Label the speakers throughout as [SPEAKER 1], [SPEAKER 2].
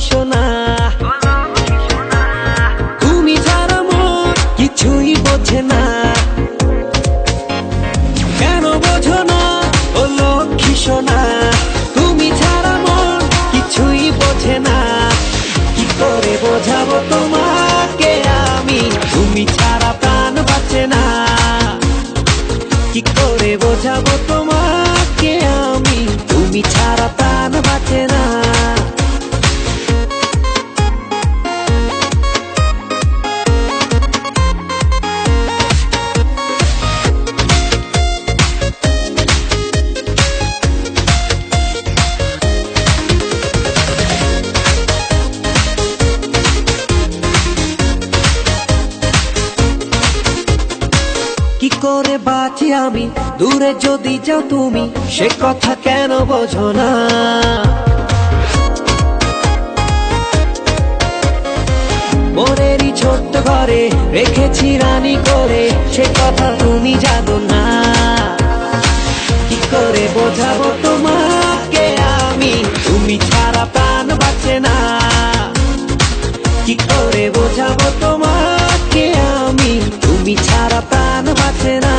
[SPEAKER 1] সোনা তুমি ছাড়া মোর কিছুই বোঝে না, কেন বোঝো না ও লক্ষ্মী সোনা, তুমি ছাড়া মোর কিছুই বোঝে না। কি করে বোঝাবো তোমাকে আমি, তুমি ছাড়া প্রাণ বাঁচে না। কি করে বোঝাবো তোমাকে আমি, তুমি ছাড়া প্রাণ বাঁচে না। কি করে বাঁচি আমি দূরে যদি যাও তুমি, সে কথা কেন বোঝো না। মোরেরই ছোট্ট ঘরে রেখেছি রানী করে, সে কথা তুমি জানো না। কি করে বোঝাবো তোমাকে আমি, তুমি ছাড়া প্রাণ বাঁচে না। কি করে বোঝাবো তোমাকে আমি, তুমি ছাড়া প্রাণ বাঁচে না।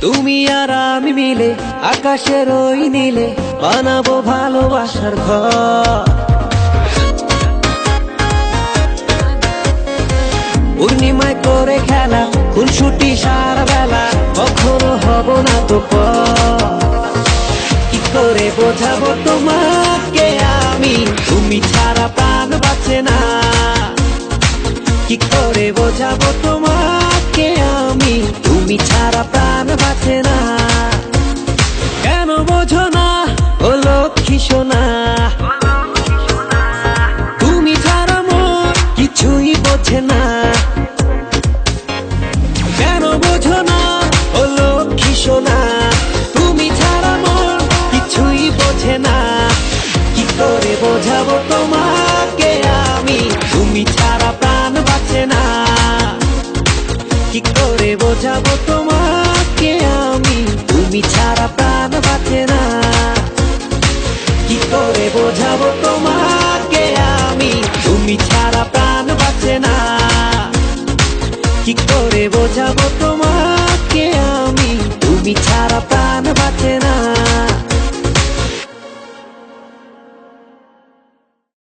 [SPEAKER 1] তুমি আর আমি মিলে আকাশের ওই নীলে বানাবো ভালোবাসার ঘর। পূর্ণিমায় করে খেলা খুনসুটি সারা বেলা, কখনো হব না তো পর। কি করে বোঝাবো তোমাকে আমি, তুমি ছাড়া প্রাণ বাঁচে না। কি করে বোঝাবো তোমাকে আমি, তুমি ছাড়া প্রাণ বাঁচে না। কেন বোঝো না ও লক্ষ্মী সোনা, তুমি ছাড়া মোর কিছুই বোঝে না। কেন বোঝো না ও লক্ষ্মী সোনা, তুমি ছাড়া মোর কিছুই বোঝে না। কি করে বোঝাবো তোমাকে আমি, তুমি ছাড়া প্রাণ বাঁচে না। কি করে বোঝাবো তোমাকে আমি, তুমি ছাড়া প্রাণ বাঁচে না। কি করে বোঝাবো তোমাকে আমি, তুমি ছাড়া প্রাণ বাঁচে না। কি করে বোঝাবো তোমাকে আমি, তুমি ছাড়া প্রাণ বাঁচে না। কি করে বোঝাবো তোমাকে আমি, তুমি ছাড়া প্রাণ বাঁচে না।